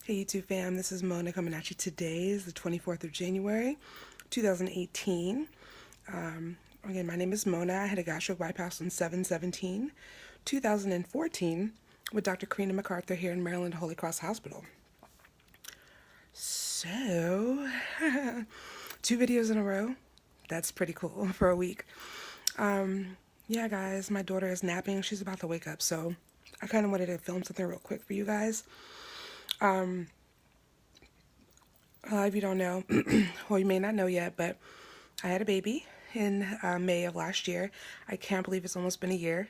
Hey YouTube fam, this is Mona coming at you. Today is the 24th of January, 2018. Again, my name is Mona. I had a gastric bypass on 7/17/2014 with Dr. Karina MacArthur here in Maryland Holy Cross Hospital. So, two videos in a row. That's pretty cool for a week. Yeah, guys, my daughter is napping. She's about to wake up, so I kind of wanted to film something real quick for you guys. If you don't know, well, you may not know yet, but I had a baby in May of last year. I can't believe it's almost been a year.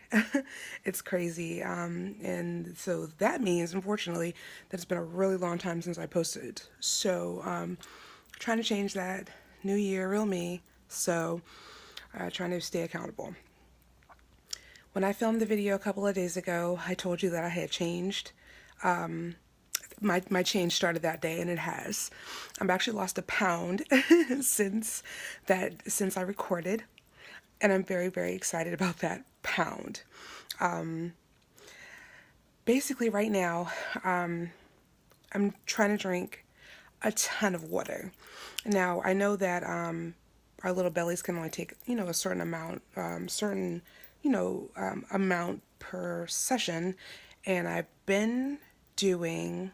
It's crazy. And so that means, unfortunately, that it's been a really long time since I posted. So, trying to change that. New year, real me. So, trying to stay accountable. When I filmed the video a couple of days ago, I told you that I had changed. My change started that day, and it has. I've actually lost a pound since I recorded, and I'm very, very excited about that pound. Basically, right now, I'm trying to drink a ton of water. Now, I know that our little bellies can only take, a certain amount, amount per session, and I've been doing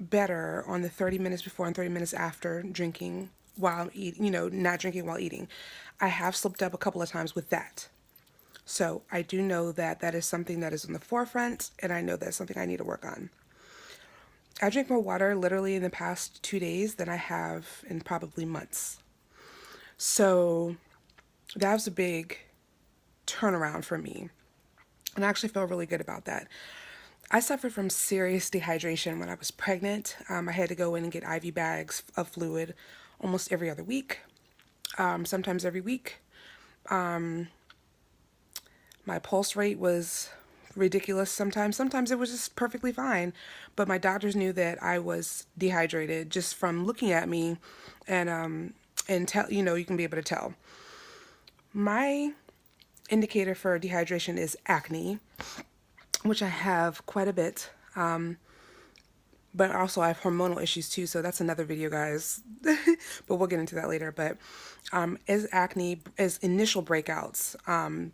better on the 30 minutes before and 30 minutes after drinking while eating, not drinking while eating. I have slipped up a couple of times with that. So I do know that that is something that is in the forefront, and I know that's something I need to work on. I drink more water literally in the past 2 days than I have in probably months. So that was a big turnaround for me. And I actually feel really good about that. I suffered from serious dehydration when I was pregnant. I had to go in and get IV bags of fluid almost every other week, sometimes every week. My pulse rate was ridiculous sometimes. Sometimes it was just perfectly fine. But my doctors knew that I was dehydrated just from looking at me, and tell, you can be able to tell. My indicator for dehydration is acne, which I have quite a bit, but also I have hormonal issues too, so that's another video, guys, but we'll get into that later. But as acne, as initial breakouts,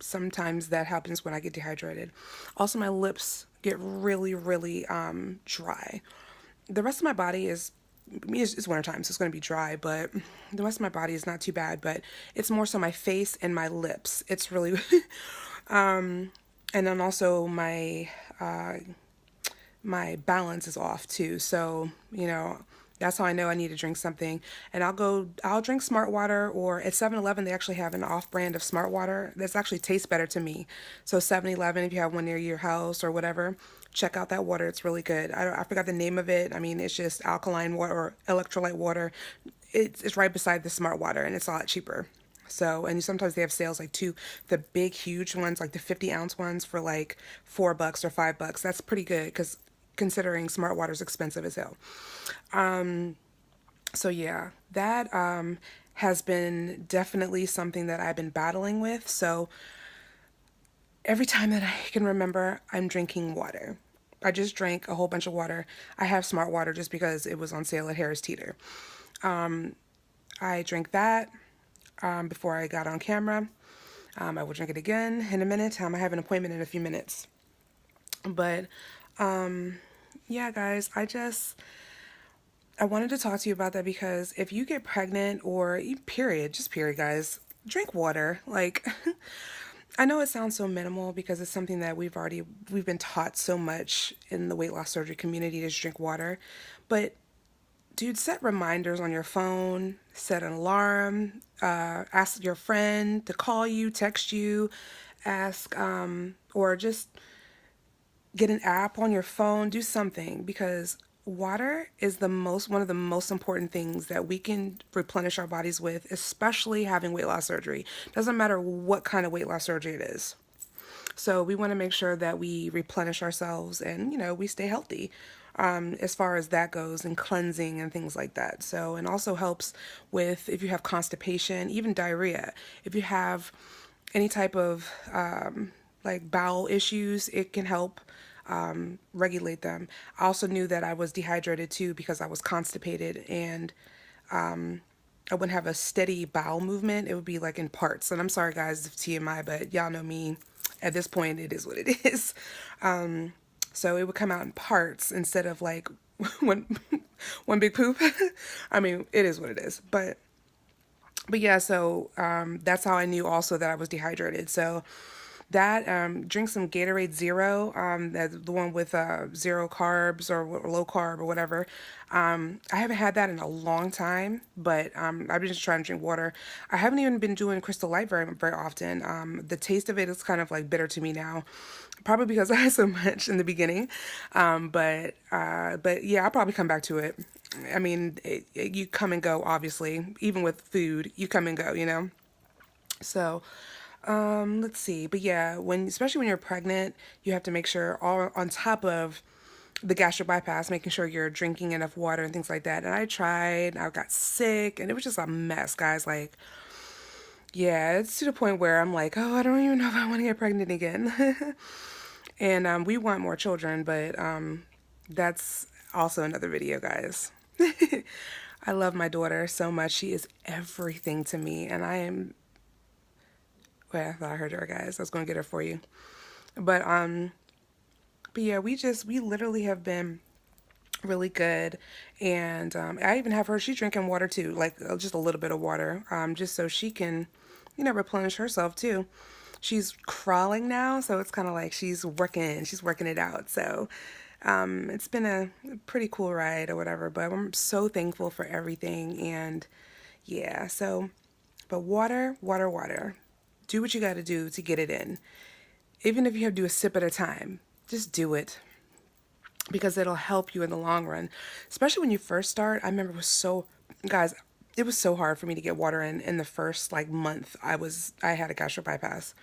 sometimes that happens when I get dehydrated. Also, my lips get really, really dry. The rest of my body is, it's wintertime, so it's going to be dry, but the rest of my body is not too bad, but it's more so my face and my lips. It's really, and then also my balance is off too. So, that's how I know I need to drink something. And I'll drink Smart Water, or at 7-Eleven, they actually have an off-brand of Smart Water that's actually tastes better to me. So 7-Eleven, if you have one near your house or whatever, check out that water. It's really good. I forgot the name of it. I mean, it's just alkaline water or electrolyte water. It's right beside the Smart Water, and it's a lot cheaper. So, and sometimes they have sales like the big, huge ones, like the 50-ounce ones for like $4 or $5. That's pretty good, because considering Smart Water's expensive as hell. So yeah, that has been definitely something that I've been battling with. So every time that I can remember, I'm drinking water. I just drank a whole bunch of water. I have Smart Water just because it was on sale at Harris Teeter. I drank that before I got on camera. I will drink it again in a minute. I have an appointment in a few minutes. But yeah, guys, I wanted to talk to you about that, because if you get pregnant, or period, guys, drink water. Like, I know it sounds so minimal because it's something that we've been taught so much in the weight loss surgery community, to just drink water. But dude, set reminders on your phone, set an alarm, ask your friend to call you, text you, or just get an app on your phone, do something, because water is one of the most important things that we can replenish our bodies with, especially having weight loss surgery. Doesn't matter what kind of weight loss surgery it is. So we want to make sure that we replenish ourselves, and, we stay healthy as far as that goes, and cleansing and things like that. So, and also helps with if you have constipation, even diarrhea. If you have any type of like bowel issues, it can help regulate them. I also knew that I was dehydrated too because I was constipated, and I wouldn't have a steady bowel movement. It would be like in parts. And I'm sorry, guys, if TMI, but y'all know me. At this point, it is what it is. So it would come out in parts instead of like one one big poop. I mean, it is what it is. But yeah, so that's how I knew also that I was dehydrated. So that drink some Gatorade Zero, the one with zero carbs or low carb or whatever. I haven't had that in a long time, but I've been just trying to drink water. I haven't even been doing Crystal Light very often. The taste of it is kind of like bitter to me now, probably because I had so much in the beginning. But yeah, I'll probably come back to it. I mean, you come and go, obviously. Even with food, you come and go, you know? So, let's see. But yeah, especially when you're pregnant, you have to make sure, all on top of the gastric bypass, making sure you're drinking enough water and things like that. And I tried, I got sick, and it was just a mess, guys. Like, yeah, it's to the point where I'm like, oh, I don't even know if I want to get pregnant again. And we want more children, but that's also another video, guys. I love my daughter so much. She is everything to me, and I am. Well, I thought I heard her, guys. I was gonna get her for you, but but yeah, we literally have been really good, and I even have her. She's drinking water too, like just a little bit of water, just so she can, replenish herself too. She's crawling now, so it's kind of like she's working it out. So it's been a pretty cool ride or whatever, but I'm so thankful for everything. And yeah, so, but water, water, water. Do what you got to do to get it in. Even if you have to do a sip at a time, just do it because it'll help you in the long run. Especially when you first start. I remember guys, it was so hard for me to get water in the first like month I had a gastric bypass.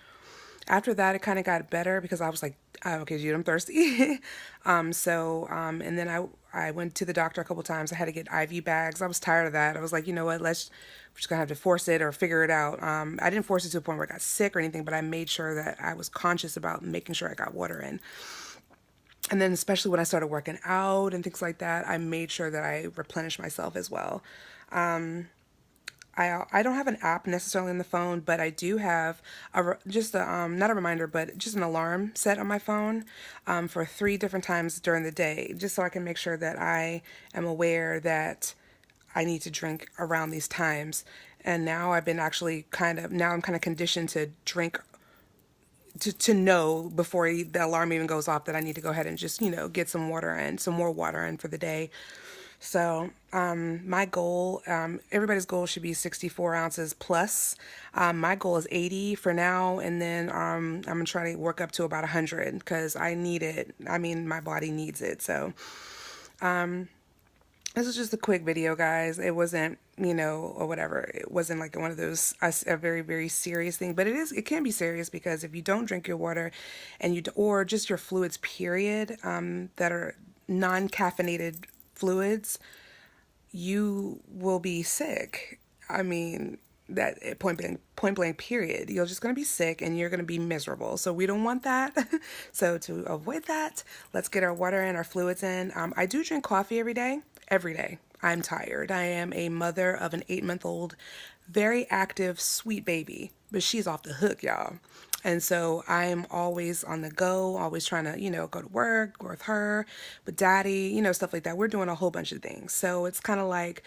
After that, it kind of got better because I was like, oh, okay, dude, I'm thirsty. And then I went to the doctor a couple times. I had to get IV bags. I was tired of that. I was like, you know what, we're just gonna have to force it or figure it out. I didn't force it to a point where I got sick or anything, but I made sure that I was conscious about making sure I got water in. And then especially when I started working out and things like that, I made sure that I replenished myself as well. I don't have an app necessarily on the phone, but I do have just not a reminder, but just an alarm set on my phone for 3 different times during the day, just so I can make sure that I am aware that I need to drink around these times. And now I'm kind of conditioned to drink to know before the alarm even goes off that I need to go ahead and just, get some more water in for the day. So, my goal, everybody's goal should be 64 ounces plus. My goal is 80 for now, and then I'm gonna try to work up to about 100 because I need it. I mean, my body needs it. So, this is just a quick video, guys. It wasn't, or whatever. It wasn't like one of those a very, very serious thing, but it can be serious because if you don't drink your water or just your fluids, period, that are non-caffeinated fluids, you will be sick. I mean, that point blank, period. You're just going to be sick and you're going to be miserable. So we don't want that. So to avoid that, let's get our water in, our fluids in. I do drink coffee every day. Every day. I'm tired. I am a mother of an 8-month-old, very active, sweet baby, but she's off the hook, y'all. And so I am always on the go, always trying to, go to work, go with her, with daddy, stuff like that. We're doing a whole bunch of things. So it's kind of like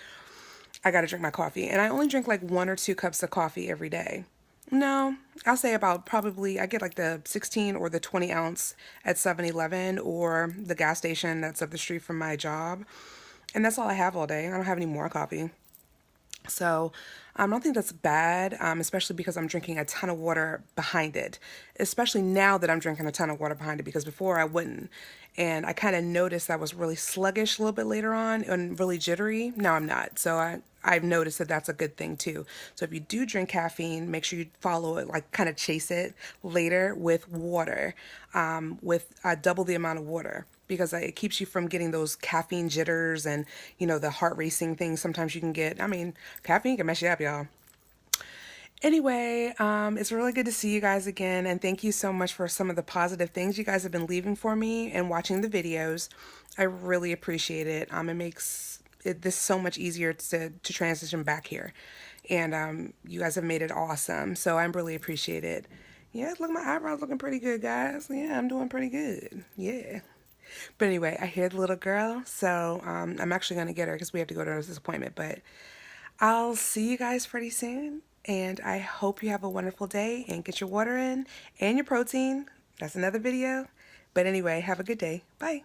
I got to drink my coffee. And I only drink like 1 or 2 cups of coffee every day. No, I'll say about probably, I get like the 16 or the 20 ounce at 7-Eleven or the gas station that's up the street from my job. And that's all I have all day. I don't have any more coffee. So I don't think that's bad, especially because I'm drinking a ton of water behind it, especially now that I'm drinking a ton of water behind it, because before I wouldn't. And I kind of noticed I was really sluggish a little bit later on and really jittery. Now I'm not. So I've noticed that that's a good thing too. So if you do drink caffeine, make sure you follow it, like kind of chase it later with water, with double the amount of water, because it keeps you from getting those caffeine jitters and, the heart racing things sometimes you can get. I mean, caffeine can mess you up, y'all. Anyway, it's really good to see you guys again, and thank you so much for some of the positive things you guys have been leaving for me and watching the videos. I really appreciate it. It makes this so much easier to transition back here, and you guys have made it awesome. So I really appreciate it. Yeah, look, my eyebrows looking pretty good, guys. Yeah, I'm doing pretty good. Yeah. But anyway, I hear the little girl, so I'm actually going to get her because we have to go to this appointment. But I'll see you guys pretty soon, and I hope you have a wonderful day and get your water in and your protein. That's another video. But anyway, have a good day. Bye.